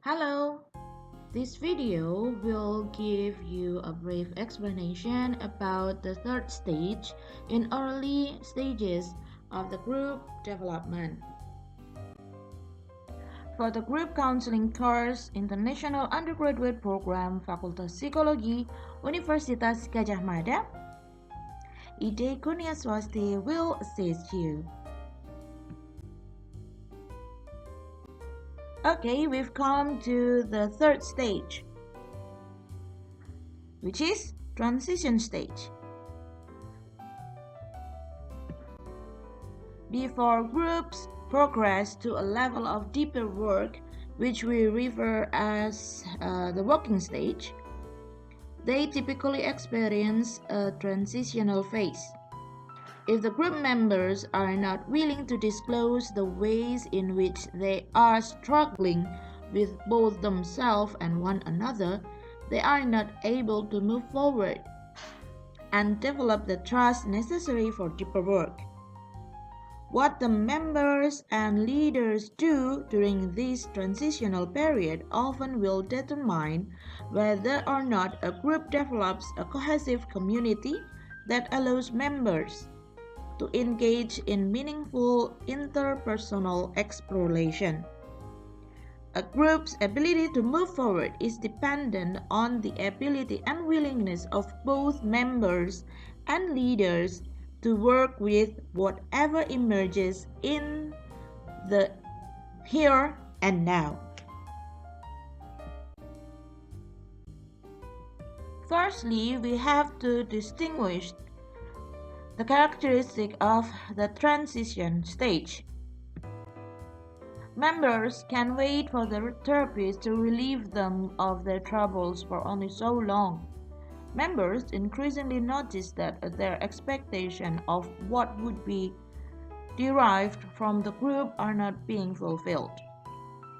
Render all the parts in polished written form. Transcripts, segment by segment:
Hello! This video will give you a brief explanation about the third stage in early stages of the group development. For the group counseling course, International Undergraduate Program Fakultas Psikologi, Universitas Gadjah Mada, Ide Kurnia Swasti will assist you. Okay, we've come to the third stage, which is transition stage. Before groups progress to a level of deeper work, which we refer as the working stage, they typically experience a transitional phase. If the group members are not willing to disclose the ways in which they are struggling with both themselves and one another, they are not able to move forward and develop the trust necessary for deeper work. What the members and leaders do during this transitional period often will determine whether or not a group develops a cohesive community that allows members to engage in meaningful interpersonal exploration. A group's ability to move forward is dependent on the ability and willingness of both members and leaders to work with whatever emerges in the here and now. Firstly, we have to distinguish the characteristic of the transition stage. Members can wait for the therapist to relieve them of their troubles for only so long. Members increasingly notice that their expectation of what would be derived from the group are not being fulfilled.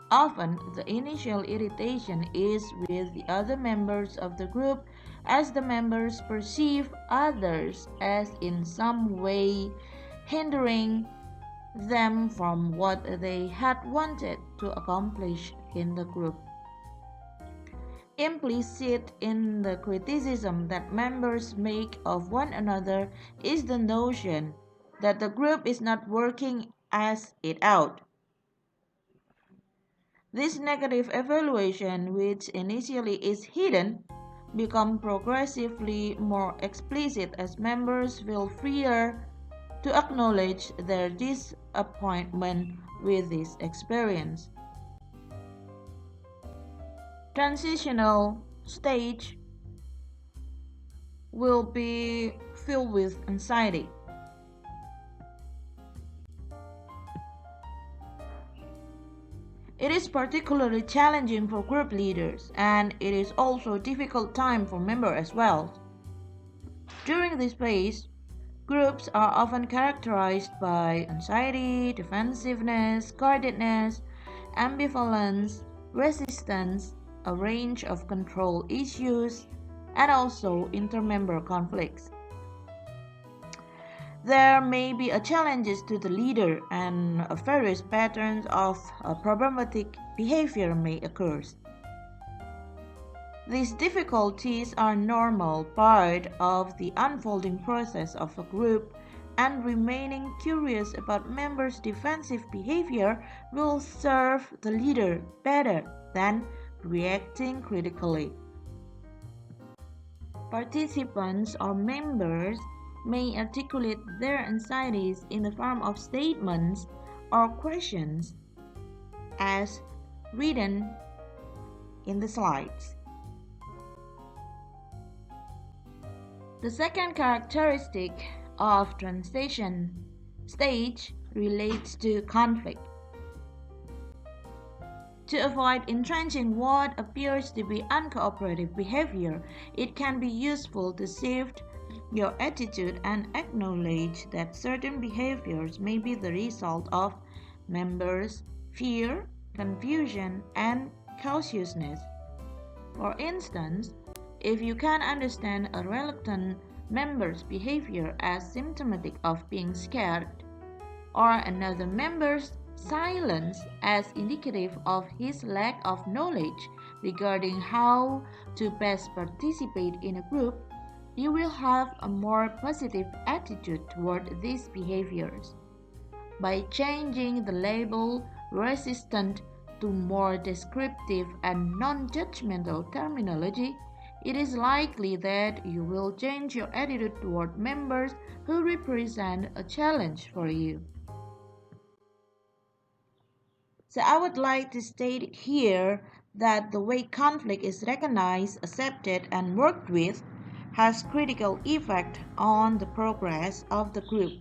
Often, the initial irritation is with the other members of the group as the members perceive others as in some way hindering them from what they had wanted to accomplish in the group. Implicit in the criticism that members make of one another is the notion that the group is not working as it out. This negative evaluation, which initially is hidden, becomes progressively more explicit as members feel freer to acknowledge their disappointment with this experience. Transitional stage will be filled with anxiety. It is particularly challenging for group leaders, and it is also a difficult time for members as well. During this phase, groups are often characterized by anxiety, defensiveness, guardedness, ambivalence, resistance, a range of control issues, and also intermember conflicts. There may be challenges to the leader, and various patterns of problematic behavior may occur. These difficulties are a normal part of the unfolding process of a group, and remaining curious about members' defensive behavior will serve the leader better than reacting critically. Participants or members may articulate their anxieties in the form of statements or questions as written in the slides. The second characteristic of transition stage relates to conflict. To avoid entrenching what appears to be uncooperative behavior, it can be useful to shift your attitude and acknowledge that certain behaviors may be the result of members' fear, confusion, and cautiousness. For instance, if you can understand a reluctant member's behavior as symptomatic of being scared, or another member's silence as indicative of his lack of knowledge regarding how to best participate in a group, you will have a more positive attitude toward these behaviors. By changing the label resistant to more descriptive and non judgmental terminology, it is likely that you will change your attitude toward members who represent a challenge for you. So, I would like to state here that the way conflict is recognized, accepted, and worked with has critical effect on the progress of the group.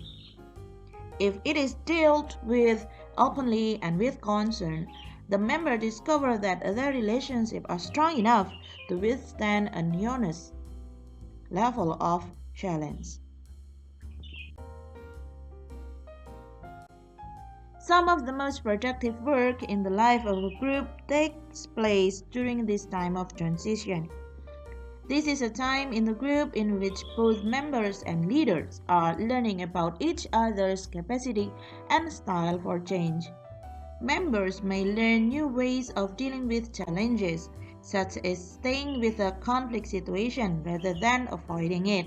If it is dealt with openly and with concern, the members discover that their relationships are strong enough to withstand an honest level of challenge. Some of the most productive work in the life of a group takes place during this time of transition. This is a time in the group in which both members and leaders are learning about each other's capacity and style for change. Members may learn new ways of dealing with challenges, such as staying with a conflict situation rather than avoiding it.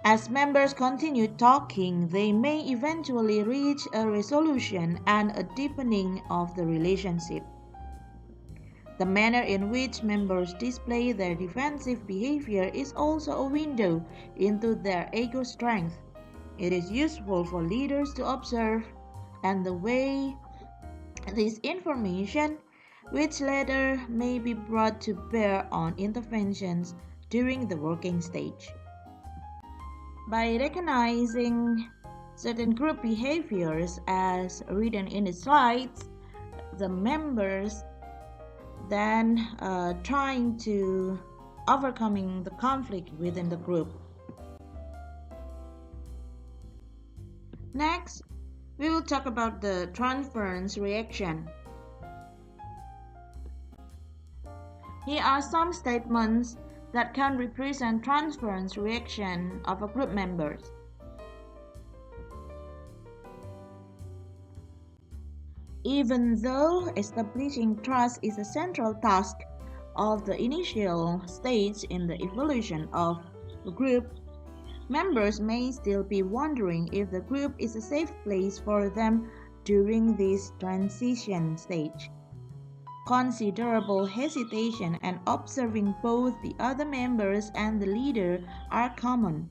As members continue talking, they may eventually reach a resolution and a deepening of the relationship. The manner in which members display their defensive behavior is also a window into their ego strength. It is useful for leaders to observe and the way this information, which later may be brought to bear on interventions during the working stage. By recognizing certain group behaviors as written in the slides, the members then trying to overcoming the conflict within the group. Next, we will talk about the transference reaction. Here are some statements that can represent transference reaction of a group members. Even though establishing trust is a central task of the initial stage in the evolution of a group, members may still be wondering if the group is a safe place for them during this transition stage. Considerable hesitation and observing both the other members and the leader are common.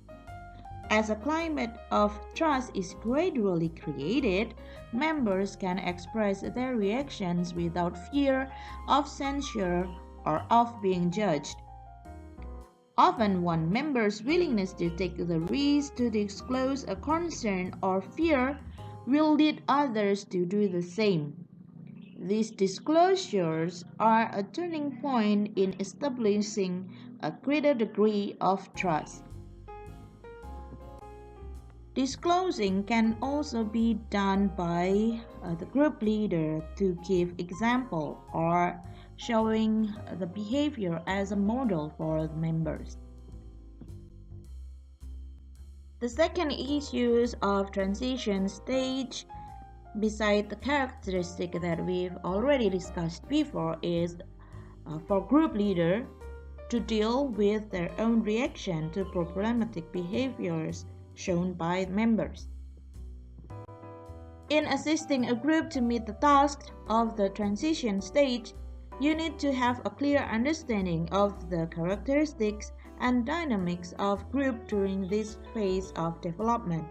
As a climate of trust is gradually created, members can express their reactions without fear of censure or of being judged. Often, one member's willingness to take the risk to disclose a concern or fear will lead others to do the same. These disclosures are a turning point in establishing a greater degree of trust. Disclosing can also be done by the group leader to give example or showing the behavior as a model for the members. The second issues of transition stage, beside the characteristic that we've already discussed before, is for group leader to deal with their own reaction to problematic behaviors shown by members. In assisting a group to meet the task of the transition stage, you need to have a clear understanding of the characteristics and dynamics of group during this phase of development.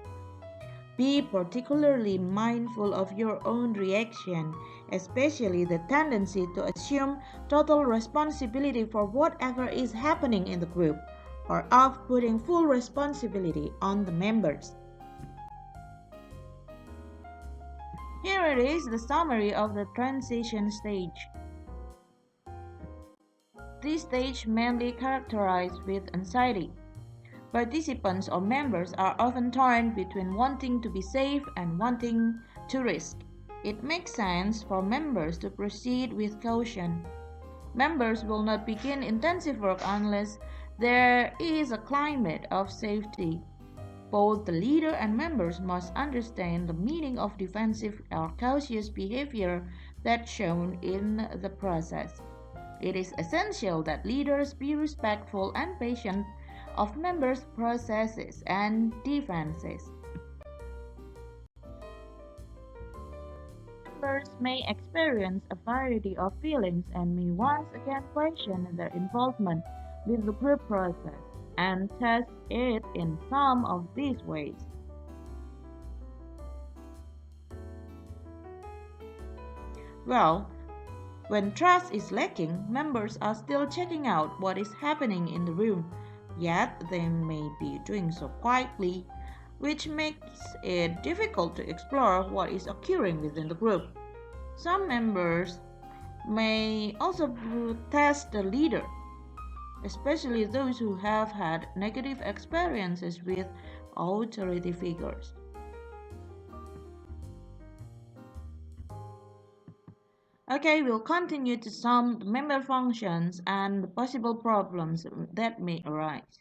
Be particularly mindful of your own reaction, especially the tendency to assume total responsibility for whatever is happening in the group, or of putting full responsibility on the members. Here it is, the summary of the transition stage. This stage mainly characterized with anxiety. Participants or members are often torn between wanting to be safe and wanting to risk. It makes sense for members to proceed with caution. Members will not begin intensive work unless there is a climate of safety. Both the leader and members must understand the meaning of defensive or cautious behavior that's shown in the process. It is essential that leaders be respectful and patient of members' processes and defenses. Members may experience a variety of feelings and may once again question their involvement with the group process and test it in some of these ways. Well, when trust is lacking, members are still checking out what is happening in the room, yet they may be doing so quietly, which makes it difficult to explore what is occurring within the group. Some members may also test the leader, especially those who have had negative experiences with authority figures. Okay, we'll continue to sum the member functions and the possible problems that may arise.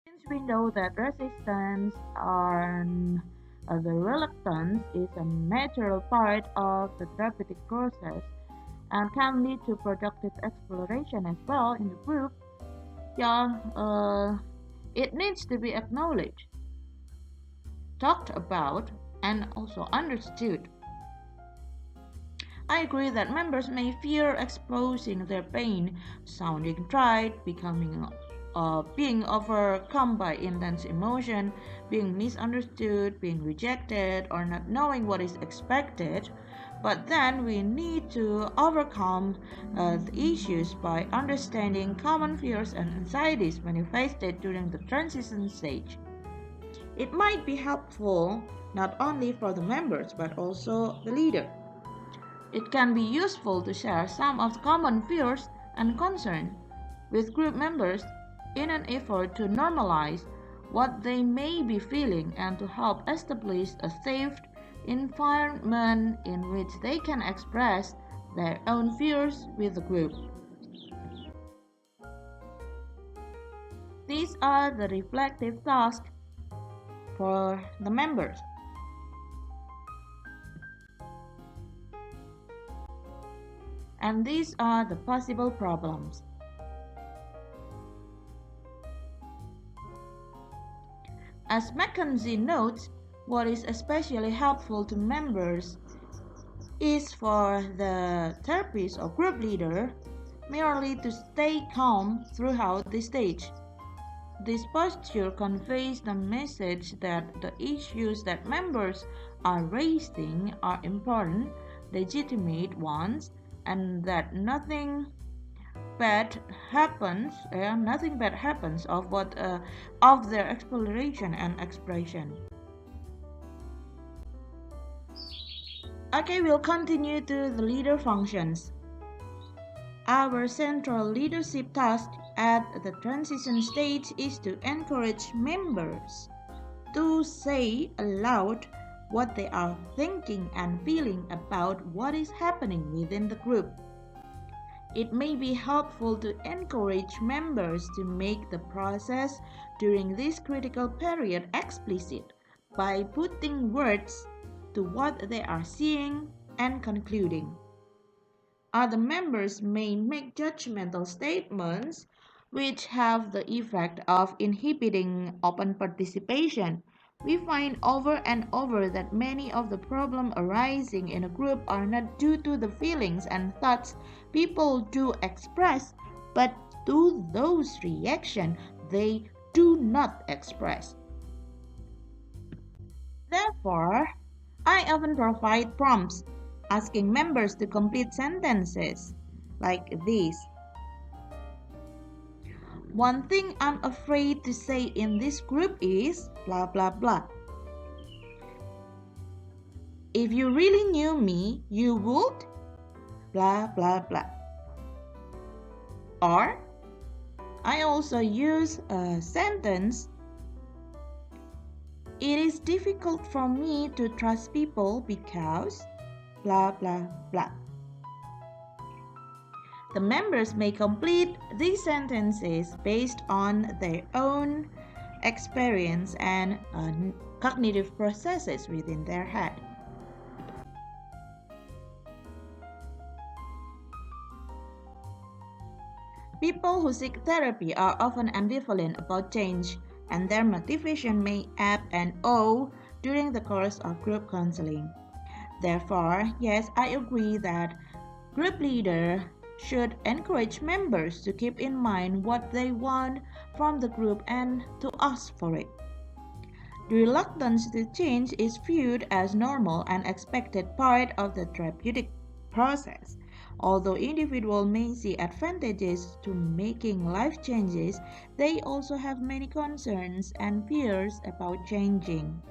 Since we know that resistance and the reluctance is a natural part of the therapeutic process and can lead to productive exploration as well in the group, yeah, it needs to be acknowledged, talked about, and also understood. I agree that members may fear exposing their pain, sounding tried, being overcome by intense emotion, being misunderstood, being rejected, or not knowing what is expected. But then we need to overcome the issues by understanding common fears and anxieties manifested during the transition stage. It might be helpful not only for the members but also the leader. It can be useful to share some of the common fears and concerns with group members in an effort to normalize what they may be feeling and to help establish a safe environment in which they can express their own fears with the group. These are the reflective tasks for the members. And these are the possible problems. As Mackenzie notes, what is especially helpful to members is for the therapist or group leader merely to stay calm throughout the stage. This posture conveys the message that the issues that members are raising are important, legitimate ones, and that nothing bad happens of their exploration and expression. Okay, we'll continue to the leader functions. Our central leadership task at the transition stage is to encourage members to say aloud what they are thinking and feeling about what is happening within the group. It may be helpful to encourage members to make the process during this critical period explicit by putting words to what they are seeing and concluding. Other members may make judgmental statements which have the effect of inhibiting open participation. We find over and over that many of the problems arising in a group are not due to the feelings and thoughts people do express, but to those reactions they do not express. Therefore, I often provide prompts asking members to complete sentences like this. One thing I'm afraid to say in this group is blah blah blah. If you really knew me, you would blah blah blah. Or I also use a sentence. It is difficult for me to trust people because blah blah blah. The members may complete these sentences based on their own experience, and cognitive processes within their head. People who seek therapy are often ambivalent about change, and their motivation may ebb and flow during the course of group counseling. Therefore, yes, I agree that group leader should encourage members to keep in mind what they want from the group and to ask for it. The reluctance to change is viewed as normal and expected part of the therapeutic process. Although individuals may see advantages to making life changes, they also have many concerns and fears about changing.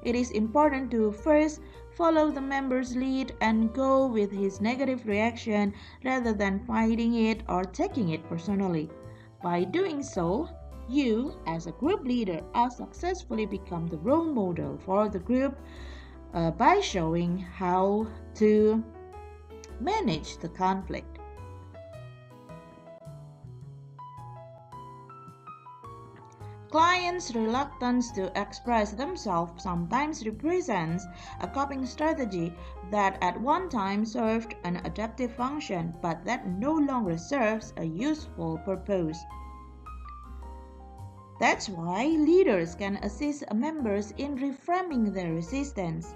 It is important to first follow the member's lead and go with his negative reaction rather than fighting it or taking it personally. By doing so, you, as a group leader, are successfully become the role model for the group by showing how to manage the conflict. Clients' reluctance to express themselves sometimes represents a coping strategy that at one time served an adaptive function but that no longer serves a useful purpose. That's why leaders can assist members in reframing their resistance.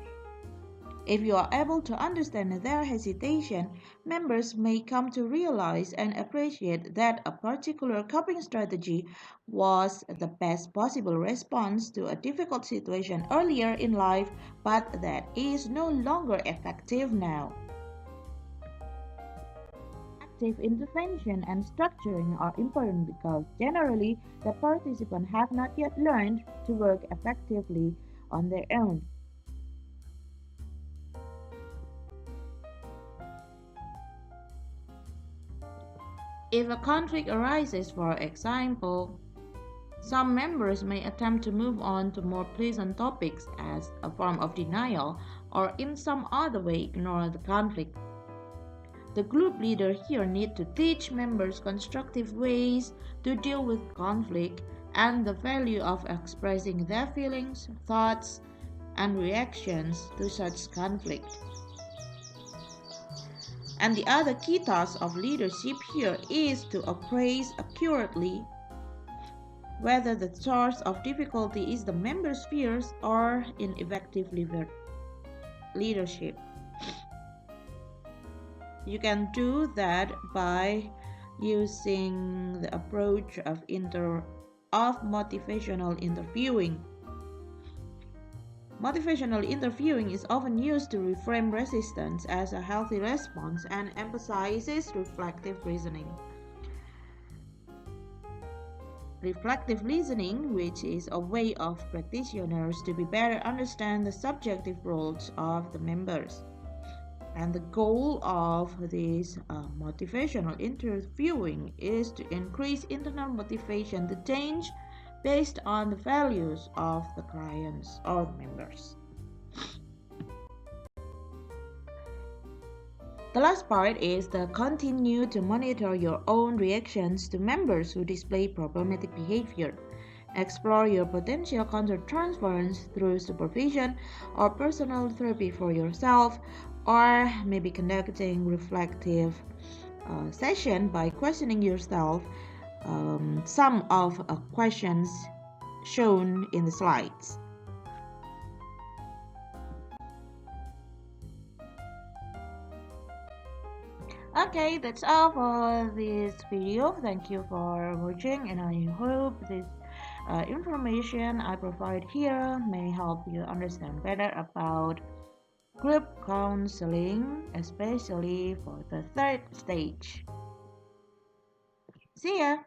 If you are able to understand their hesitation, members may come to realize and appreciate that a particular coping strategy was the best possible response to a difficult situation earlier in life, but that is no longer effective now. Active intervention and structuring are important because generally the participants have not yet learned to work effectively on their own. If a conflict arises, for example, some members may attempt to move on to more pleasant topics as a form of denial or in some other way ignore the conflict. The group leader here needs to teach members constructive ways to deal with conflict and the value of expressing their feelings, thoughts, and reactions to such conflict. And the other key task of leadership here is to appraise accurately whether the source of difficulty is the member's fears or ineffective leadership. You can do that by using the approach of motivational interviewing. Motivational interviewing is often used to reframe resistance as a healthy response and emphasizes reflective reasoning. Reflective listening, which is a way of practitioners to be better understand the subjective roles of the members. And the goal of this motivational interviewing is to increase internal motivation to change based on the values of the clients or the members. The last part is to continue to monitor your own reactions to members who display problematic behavior. Explore your potential counter-transference through supervision or personal therapy for yourself, or maybe conducting reflective session by questioning yourself some of questions shown in the slides. Okay, that's all for this video. Thank you for watching, and I hope this information I provide here may help you understand better about group counseling, especially for the third stage. See ya!